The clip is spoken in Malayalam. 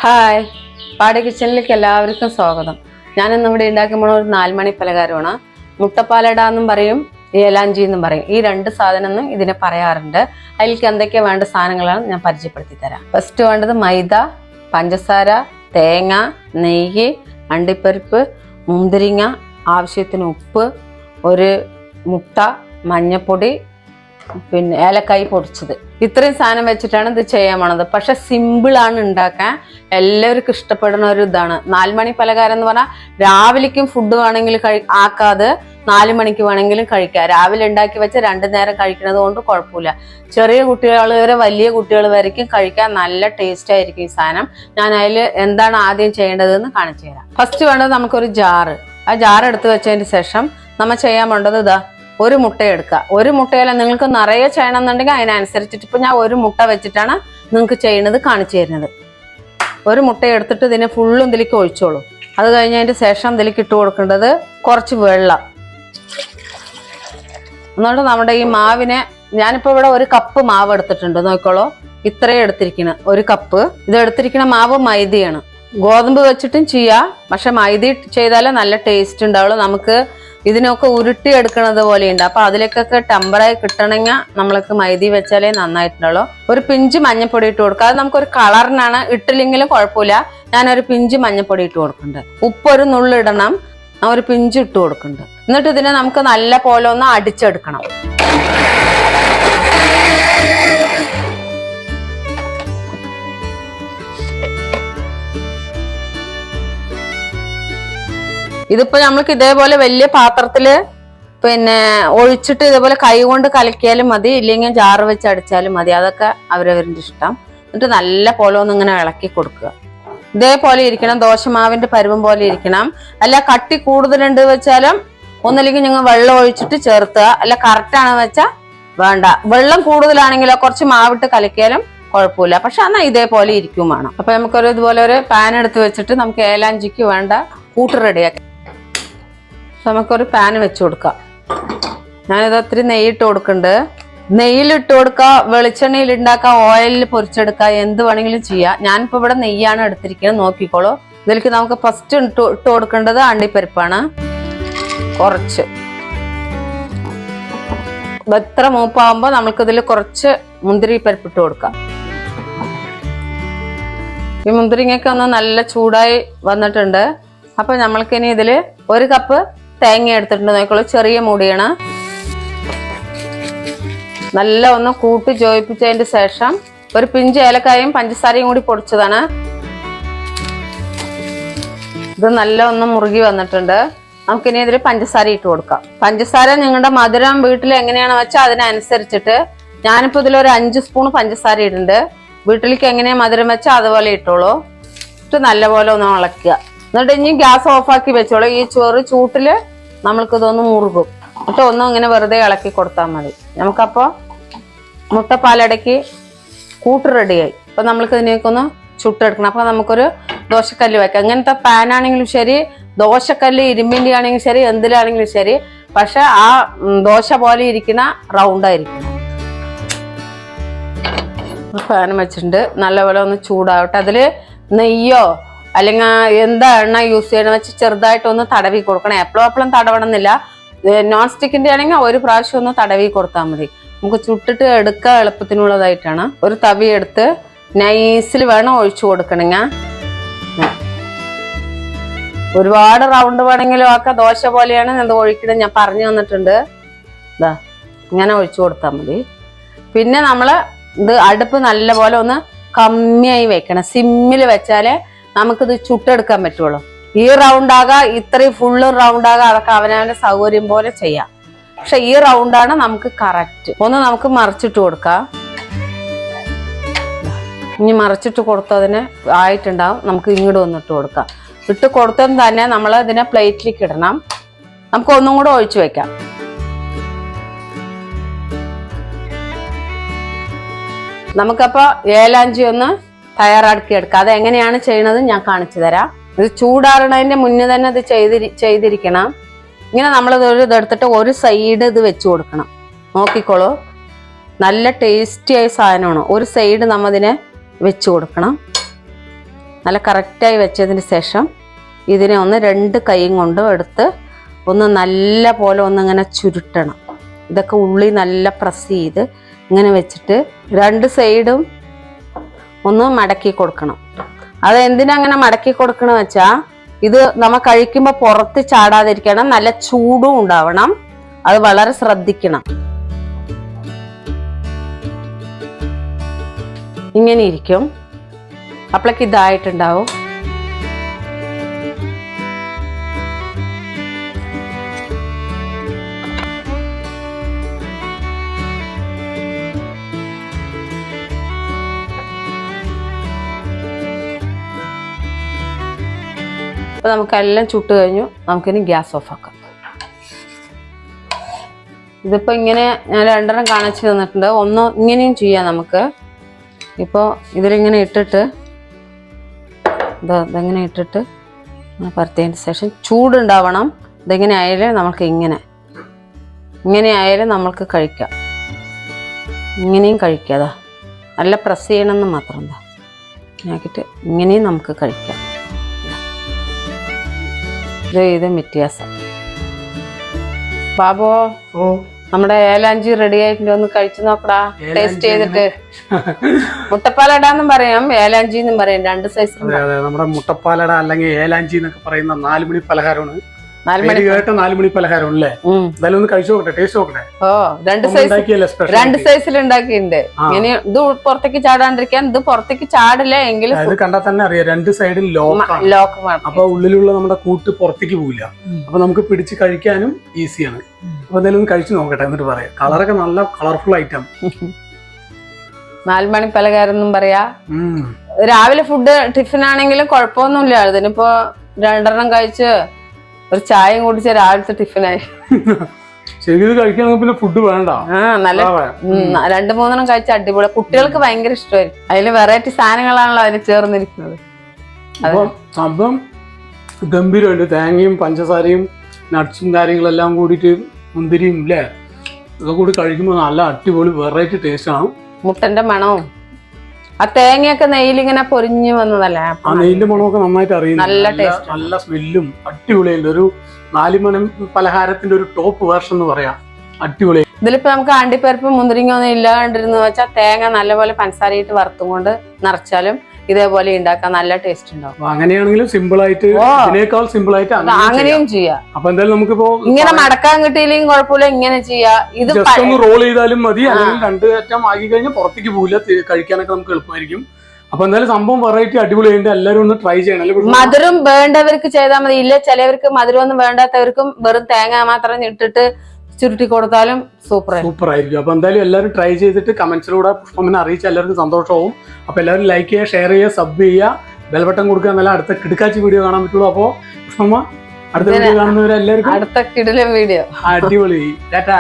ഹായ്, പാടി കിച്ചണിലേക്ക് എല്ലാവർക്കും സ്വാഗതം. ഞാനിന്ന് ഇവിടെ ഉണ്ടാക്കുമ്പോൾ ഒരു 4 മണി പലഹാരമാണ്. മുട്ടപ്പാലട എന്നും പറയും, ഏലാഞ്ചി എന്നും പറയും. ഈ രണ്ട് സാധനം ഇതിനെ പറയാറുണ്ട്. അതിലേക്ക് എന്തൊക്കെ വേണ്ട സാധനങ്ങളാണ് ഞാൻ പരിചയപ്പെടുത്തി തരാം. ഫസ്റ്റ് വേണ്ടത് മൈദ, പഞ്ചസാര, തേങ്ങ, നെയ്യ്, അണ്ടിപ്പരിപ്പ്, മുന്തിരിങ്ങ, ആവശ്യത്തിന് ഉപ്പ്, ഒരു മുട്ട, മഞ്ഞപ്പൊടി, പിന്നെ ഏലക്കായ് പൊടിച്ചത്. ഇത്രയും സാധനം വെച്ചിട്ടാണ് ഇത് ചെയ്യാൻ പോണത്. പക്ഷെ സിമ്പിളാണ് ഉണ്ടാക്കാൻ, എല്ലാവർക്കും ഇഷ്ടപ്പെടുന്ന ഒരു ഇതാണ്. 4 മണി പലഹാരം എന്ന് പറഞ്ഞാൽ രാവിലേക്കും ഫുഡ് വേണമെങ്കിൽ ആക്കാതെ 4 മണിക്ക് വേണമെങ്കിലും കഴിക്കാം. രാവിലെ ഉണ്ടാക്കി വെച്ച 2 നേരം കഴിക്കുന്നത് കൊണ്ട് കുഴപ്പമില്ല. ചെറിയ കുട്ടികൾ വരെ വലിയ കുട്ടികൾ വരയ്ക്കും കഴിക്കാൻ നല്ല ടേസ്റ്റ് ആയിരിക്കും ഈ സാധനം. ഞാൻ അതിൽ എന്താണ് ആദ്യം ചെയ്യേണ്ടതെന്ന് കാണിച്ചു തരാം. ഫസ്റ്റ് വേണ്ടത് നമുക്കൊരു ജാറ്. ആ ജാറ് എടുത്ത് വെച്ചതിന് ശേഷം നമ്മൾ ചെയ്യാൻ വേണ്ടത് ഇതാ, ഒരു മുട്ട എടുക്കുക. ഒരു മുട്ടയല്ല, നിങ്ങൾക്ക് നിറയെ ചെയ്യണമെന്നുണ്ടെങ്കിൽ അതിനനുസരിച്ചിട്ട് ഇപ്പൊ ഞാൻ ഒരു മുട്ട വെച്ചിട്ടാണ് നിങ്ങൾക്ക് ചെയ്യുന്നത് കാണിച്ചു തരുന്നത്. ഒരു മുട്ട എടുത്തിട്ട് ഇതിനെ ഫുള്ളും ഇതിലേക്ക് ഒഴിച്ചോളൂ. അത് കഴിഞ്ഞതിന് ശേഷം ഇതിലേക്ക് ഇട്ട് കൊടുക്കേണ്ടത് കുറച്ച് വെള്ളം. എന്നിട്ട് നമ്മുടെ ഈ മാവിനെ, ഞാനിപ്പോ ഇവിടെ 1 കപ്പ് മാവ് എടുത്തിട്ടുണ്ട്, നോക്കിക്കോളൂ. ഇത്രയും എടുത്തിരിക്കണം 1 കപ്പ്. ഇത് എടുത്തിരിക്കുന്ന മാവ് മൈദയാണ്. ഗോതമ്പ് വെച്ചിട്ടും ചെയ്യാം, പക്ഷെ മൈദ ചെയ്താലേ നല്ല ടേസ്റ്റ് ഉണ്ടാവുള്ളൂ. നമുക്ക് ഇതിനൊക്കെ ഉരുട്ടി എടുക്കുന്നത് പോലെയുണ്ട്. അപ്പൊ അതിലേക്കൊക്കെ ടെമ്പറായി കിട്ടണമെങ്കിൽ നമ്മൾക്ക് മൈദ വെച്ചാലേ നന്നായിട്ടുള്ളൂ. ഒരു പിഞ്ച് മഞ്ഞപ്പൊടി ഇട്ട് കൊടുക്കുക. അത് നമുക്കൊരു കളറിനാണ്, ഇട്ടില്ലെങ്കിലും കുഴപ്പമില്ല. ഞാനൊരു പിഞ്ച് മഞ്ഞപ്പൊടി ഇട്ട് കൊടുക്കുന്നുണ്ട്. ഉപ്പൊരു നുള്ളിടണം, ഒരു പിഞ്ച് ഇട്ട് കൊടുക്കുന്നുണ്ട്. എന്നിട്ട് ഇതിനെ നമുക്ക് നല്ല പോലെ ഒന്ന് അടിച്ചെടുക്കണം. ഇതിപ്പോ നമ്മൾക്ക് ഇതേപോലെ വലിയ പാത്രത്തില് പിന്നെ ഒഴിച്ചിട്ട് ഇതേപോലെ കൈ കൊണ്ട് കലക്കിയാലും മതി, ഇല്ലെങ്കിൽ ജാറ് വെച്ച് അടിച്ചാലും മതി. അതൊക്കെ അവരവരുടെ ഇഷ്ടം. എന്നിട്ട് നല്ല പോലെ ഒന്ന് ഇങ്ങനെ ഇളക്കി കൊടുക്കുക. ഇതേപോലെ ഇരിക്കണം, ദോശമാവിന്റെ പരുവം പോലെ ഇരിക്കണം. അല്ല കട്ടി കൂടുതലുണ്ട് വെച്ചാലും ഒന്നില്ലെങ്കിൽ നിങ്ങൾ വെള്ളം ഒഴിച്ചിട്ട് ചേർത്തുക. അല്ല കറക്റ്റാണ് വെച്ചാൽ വേണ്ട. വെള്ളം കൂടുതലാണെങ്കിലോ കുറച്ച് മാവിട്ട് കലക്കിയാലും കുഴപ്പമില്ല. പക്ഷെ എന്നാൽ ഇതേപോലെ ഇരിക്കും വേണം. അപ്പൊ നമുക്കൊരു ഇതുപോലെ ഒരു പാൻ എടുത്ത് വെച്ചിട്ട് നമുക്ക് ഏലാഞ്ചിക്ക് വേണ്ട കൂട്ട് റെഡിയാക്കാം. നമുക്കൊരു പാൻ വെച്ച് കൊടുക്കാം. ഞാനിത് ഒത്തിരി നെയ്യിട്ട് കൊടുക്കുന്നുണ്ട്. നെയ്യിലിട്ട് കൊടുക്കുക, വെളിച്ചെണ്ണയിൽ ഉണ്ടാക്കുക, ഓയിലിൽ പൊരിച്ചെടുക്കുക, എന്ത് വേണമെങ്കിലും ചെയ്യാം. ഞാനിപ്പോ ഇവിടെ നെയ്യാണ് എടുത്തിരിക്കുന്നത്, നോക്കിക്കോളൂ. ഇതിലേക്ക് നമുക്ക് ഫസ്റ്റ് ഇട്ട് കൊടുക്കേണ്ടത് അണ്ടിപ്പരിപ്പാണ്. കുറച്ച് എത്ര മൂപ്പാകുമ്പോ നമുക്കിതിൽ കുറച്ച് മുന്തിരി പരിപ്പ് ഇട്ട് കൊടുക്കാം. ഈ മുന്തിരിങ്ങയൊക്കെ ഒന്ന് നല്ല ചൂടായി വന്നിട്ടുണ്ട്. അപ്പൊ നമ്മൾക്കിനി ഇതില് 1 കപ്പ് തേങ്ങ എടുത്തിട്ടുണ്ട്, നോക്കിക്കോളൂ. ചെറിയ മൂടിയാണ്. നല്ല ഒന്ന് കൂട്ടി ജോയിപ്പിച്ചതിന് ശേഷം ഒരു പിഞ്ച് ഏലക്കായും പഞ്ചസാരയും കൂടി പൊടിച്ചതാണ്. ഇത് നല്ല ഒന്ന് മുറുകി വന്നിട്ടുണ്ട്. നമുക്കിനി ഇതിൽ പഞ്ചസാര ഇട്ട് കൊടുക്കാം. പഞ്ചസാര നിങ്ങളുടെ മധുരം വീട്ടിൽ എങ്ങനെയാണെന്ന് വെച്ചാൽ അതിനനുസരിച്ചിട്ട്, ഞാനിപ്പോ ഇതിലൊരു 5 സ്പൂൺ പഞ്ചസാര ഇടുന്നുണ്ട്. വീട്ടിലേക്ക് എങ്ങനെയാ മധുരം വെച്ചാൽ അതുപോലെ ഇട്ടോളൂ. ഇട്ട് നല്ലപോലെ ഒന്ന് ഇളക്കുക. എന്നിട്ട് ഇനി ഗ്യാസ് ഓഫാക്കി വെച്ചോളൂ. ഈ ചോറ് ചൂട്ടില് നമ്മൾക്കിതൊന്ന് മുറുകും. എന്നിട്ട് ഒന്നും ഇങ്ങനെ വെറുതെ ഇളക്കി കൊടുത്താൽ മതി. നമുക്കപ്പോ മുട്ടപ്പാലടയ്ക്ക് കൂട്ട് റെഡിയായി. അപ്പൊ നമ്മൾക്ക് ഇതിനേക്കൊന്ന് ചുട്ടെടുക്കണം. അപ്പൊ നമുക്കൊരു ദോശക്കല്ല് വെക്കാം. ഇങ്ങനത്തെ പാനാണെങ്കിലും ശരി, ദോശക്കല്ല് ഇരുമ്പിന്റെ ആണെങ്കിലും ശരി, എന്തിലാണെങ്കിലും ശരി. പക്ഷെ ആ ദോശ പോലെ ഇരിക്കുന്ന റൗണ്ടായിരിക്കും. പാൻ വെച്ചിട്ടുണ്ട്, നല്ലപോലെ ഒന്ന് ചൂടാവട്ടെ. അതില് നെയ്യോ അല്ലെങ്കിൽ എന്താ എണ്ണ യൂസ് ചെയ്യണം വെച്ച് ചെറുതായിട്ടൊന്ന് തടവി കൊടുക്കണം. എപ്പോഴും തടവണം എന്നില്ല. നോൺ സ്റ്റിക്കിന്റെ ആണെങ്കിൽ 1 പ്രാവശ്യം ഒന്ന് തടവി കൊടുത്താൽ മതി. നമുക്ക് ചുട്ടിട്ട് എടുക്കാൻ എളുപ്പത്തിനുള്ളതായിട്ടാണ്. ഒരു തവി എടുത്ത് നൈസിൽ വേണം ഒഴിച്ചു കൊടുക്കണമെങ്കിൽ. ഒരുപാട് റൗണ്ട് വേണമെങ്കിലും ഒക്കെ ദോശ പോലെയാണ് ഇത് ഒഴിക്കണം, ഞാൻ പറഞ്ഞു തന്നിട്ടുണ്ട്. ഇതാ ഇങ്ങനെ ഒഴിച്ചു കൊടുത്താൽ മതി. പിന്നെ നമ്മള് ഇത് അടുപ്പ് നല്ലപോലെ ഒന്ന് കമ്മിയായി വെക്കണം. സിമ്മിൽ വെച്ചാലേ നമുക്കിത് ചുട്ടെടുക്കാൻ പറ്റുള്ളൂ. ഈ റൗണ്ടാകാം, ഇത്രയും ഫുള്ള് റൗണ്ടാകാം, അതൊക്കെ അവനവന്റെ സൗകര്യം പോലെ ചെയ്യാം. പക്ഷെ ഈ റൗണ്ടാണ് നമുക്ക് കറക്റ്റ്. ഒന്ന് നമുക്ക് മറിച്ചിട്ട് കൊടുക്കാം. ഇനി മറിച്ചിട്ട് കൊടുത്തതിന് ആയിട്ടുണ്ടാവും. നമുക്ക് ഇങ്ങോട്ട് വന്നിട്ട് കൊടുക്കാം. ഇട്ട് കൊടുത്തത് തന്നെ നമ്മൾ ഇതിനെ പ്ലേറ്റിലേക്ക് ഇടണം. നമുക്ക് ഒന്നും കൂടെ ഒഴിച്ചു വെക്കാം. നമുക്കപ്പോ ഏലാഞ്ചി ഒന്ന് തയ്യാറാക്കി എടുക്കാം. അത് എങ്ങനെയാണ് ചെയ്യണത് ഞാൻ കാണിച്ചു തരാം. ഇത് ചൂടാറുന്നതിന്റെ മുന്നേ തന്നെ ഇത് ചെയ്തിരിക്കണം. ഇങ്ങനെ നമ്മൾ ഇതെടുത്തിട്ട് ഒരു സൈഡ് ഇത് വെച്ച് കൊടുക്കണം. നോക്കിക്കോളൂ, നല്ല ടേസ്റ്റി ആയ സാധനമാണ്. ഒരു സൈഡ് നമ്മതിനെ വെച്ച് കൊടുക്കണം. നല്ല കറക്റ്റായി വെച്ചതിന് ശേഷം ഇതിനെ ഒന്ന് 2 കൈയും കൊണ്ടും എടുത്ത് ഒന്ന് നല്ല പോലെ ഒന്നിങ്ങനെ ചുരുട്ടണം. ഇതൊക്കെ ഉള്ളി നല്ല പ്രസ് ചെയ്ത് ഇങ്ങനെ വെച്ചിട്ട് 2 സൈഡും ഒന്ന് മടക്കി കൊടുക്കണം. അത് എന്തിനാ അങ്ങനെ മടക്കി കൊടുക്കണം വെച്ചാൽ ഇത് നമ്മ കഴിക്കുമ്പോൾ പുറത്ത് ചാടാതിരിക്കണം, നല്ല ചൂടും ഉണ്ടാവണം. അത് വളരെ ശ്രദ്ധിക്കണം. ഇങ്ങനെ ഇരിക്കും. അപ്പോഴേക്ക് ഇതായിട്ടുണ്ടാവും. അപ്പോൾ നമുക്കെല്ലാം ചുട്ട് കഴിഞ്ഞു. നമുക്കിനി ഗ്യാസ് ഓഫ് ആക്കാം. ഇതിപ്പോൾ ഇങ്ങനെ ഞാൻ 2 കാണിച്ചു തന്നിട്ടുണ്ട്. ഒന്ന് ഇങ്ങനെയും ചെയ്യാം നമുക്ക്. ഇപ്പോൾ ഇതിലിങ്ങനെ ഇട്ടിട്ട് ഇതെങ്ങനെ ഇട്ടിട്ട് പരത്തിയതിന് ശേഷം ചൂടുണ്ടാവണം. ഇതെങ്ങനെ ആയാലും നമുക്ക് ഇങ്ങനെ ആയാലും നമ്മൾക്ക് കഴിക്കാം. ഇങ്ങനെയും കഴിക്കാം. അതാ നല്ല പ്രസ് ചെയ്യണമെന്ന് മാത്രം. എന്താ ആക്കിയിട്ട് ഇങ്ങനെയും നമുക്ക് കഴിക്കാം. ഇത് വ്യത്യാസം. ബാബോ, നമ്മുടെ ഏലാഞ്ചി റെഡി ആയിട്ടുണ്ട്. ഒന്ന് കഴിച്ചു നോക്കടാ, ടേസ്റ്റ് ചെയ്തിട്ട്. മുട്ടപ്പാലടാന്നും പറയാം, ഏലാഞ്ചി എന്നും പറയാം. 2 സൈസ്. നമ്മുടെ മുട്ടപ്പാലട അല്ലെങ്കിൽ ഏലാഞ്ചി എന്നൊക്കെ പറയുന്ന 4 മണി പലഹാരമാണ്. 4 മണി പലഹാരം അല്ലേ? എന്തായാലും ഒന്ന് കഴിച്ചു നോക്കട്ടെ, ടേസ്റ്റ് നോക്കട്ടെ. ഓ, 2 സൈസിൽ ഉണ്ടാക്കിയിട്ടുണ്ട്. ഇങ്ങനെ ഇത് പുറത്തേക്ക് ചാടാണ്ടിരിക്കാൻ. ഇത് പുറത്തേക്ക് ചാടില്ല എങ്കിലും ഇത് കണ്ടാൽ തന്നെ അറിയാം 2 സൈഡിൽ ലോക്കാണ്. അപ്പൊ ഉള്ളിലുള്ള നമ്മുടെ കൂട്ട് പുറത്തേക്ക് പോവില്ല. അപ്പൊ നമുക്ക് പിടിച്ച് കഴിക്കാനും ഈസിയാണ്. അപ്പൊ എന്തായാലും ഒന്ന് കഴിച്ചു നോക്കട്ടെ, എന്നിട്ട് പറയാം. കളറൊക്കെ നല്ല കളർഫുൾ ഐറ്റം. 4 മണി പലഹാരം എന്നും പറയാ. രാവിലെ ഫുഡ് ടിഫിൻ ആണെങ്കിലും കുഴപ്പമൊന്നുമില്ല. ഇതിനിപ്പോ 2 കഴിച്ച് ഒരു ചായയും കുടിച്ച രാവിലത്തെ ടിഫിനായി. ശരി, കഴിക്കാൻ പിന്നെ ഫുഡ് വേണ്ട. നല്ല 2-3 കഴിച്ച അടിപൊളി. കുട്ടികൾക്ക് ഭയങ്കര ഇഷ്ടമായിരിക്കും. അതില് വെറൈറ്റി സാധനങ്ങളാണല്ലോ അതിന് ചേർന്നിരിക്കുന്നത്. സംഭവം ഗംഭീരമുണ്ട്. തേങ്ങയും പഞ്ചസാരയും നട്ട്സും കാര്യങ്ങളെല്ലാം കൂടിയിട്ട് മുന്തിരിയും ഇല്ലേ, ഇതൊക്കെ കൂടി കഴിക്കുമ്പോൾ നല്ല അടിപൊളി വെറൈറ്റി ടേസ്റ്റ് ആണ്. മുട്ടന്റെ മണവും ആ തേങ്ങയൊക്കെ നെയ്യിലിങ്ങനെ പൊരിഞ്ഞു വന്നതല്ലേ, ആ നെയ്യിന്റെ മണമൊക്കെ നന്നായിട്ട് അറിയുന്നു. നല്ല ടേസ്റ്റ്, നല്ല സ്മെല്ലും അടിപൊളിയുണ്ട്. ഒരു 4 മണി പലഹാരത്തിന്റെ ഒരു ടോപ്പ് വേർഷൻ എന്ന് പറയാം. അടിപൊളി. ഇതിലിപ്പോ നമുക്ക് അണ്ടിപ്പരിപ്പ് മുന്തിരിങ്ങ ഒന്നും ഇല്ലാണ്ടിരുന്നു വെച്ചാൽ തേങ്ങ നല്ലപോലെ പഞ്ചസാരയിട്ട് വറുത്തും കൊണ്ട് നിറച്ചാലും ഇതേപോലെ ഉണ്ടാക്കാൻ നല്ല ടേസ്റ്റ് ഉണ്ടാവും. അങ്ങനെയാണെങ്കിലും സിമ്പിൾ ആയിട്ട്, ഇതിനേക്കാൾ സിമ്പിൾ ആയിട്ട് അങ്ങനെയും ചെയ്യാം. അപ്പൊ എന്തായാലും നമുക്കിപ്പോ ഇങ്ങനെ മടക്കാൻ കിട്ടിയില്ലെങ്കിൽ കുഴപ്പമില്ല, ഇങ്ങനെ ചെയ്യാം. ഇത് ജസ്റ്റ് ഒന്ന് റോൾ ചെയ്താലും മതി. അല്ലെങ്കിൽ 2 അറ്റം ആക്കി കഴിഞ്ഞാൽ പുറത്തേക്ക് പോകില്ല, കഴിക്കാനൊക്കെ നമുക്ക് എളുപ്പമായിരിക്കും. അപ്പൊ എന്തായാലും സംഭവം വെറൈറ്റി അടിപൊളിയുണ്ട്. എല്ലാവരും ഒന്ന് ട്രൈ ചെയ്യണം. മധുരം വേണ്ടവർക്ക് ചെയ്താൽ മതി. ഇല്ല ചിലവർക്ക് മധുരം ഒന്നും വേണ്ടാത്തവർക്കും വെറും തേങ്ങ മാത്രം ഇട്ടിട്ട് ചുരുട്ടി കൊടുത്താലും സൂപ്പർ ആയിരിക്കും. അപ്പൊ എന്തായാലും എല്ലാവരും ട്രൈ ചെയ്തിട്ട് കമന്റ്സിലൂടെ പുഷ്പമ്മനെ അറിയിച്ച എല്ലാവർക്കും സന്തോഷവും. അപ്പൊ എല്ലാവരും ലൈക്ക് ചെയ്യുക, ഷെയർ ചെയ്യുക, സബ് ചെയ്യുക, ബെൽബട്ടൺ കൊടുക്കുക. നല്ല അടുത്ത കിടക്കാച്ചി വീഡിയോ കാണാൻ പറ്റുള്ളൂ. അപ്പൊ പുഷ്പമ്മ അടുത്ത വീഡിയോ കാണുന്നവരെല്ലാവർക്കും അടുത്ത കിടിലൻ വീഡിയോ. അടിപൊളി. ടാറ്റാ.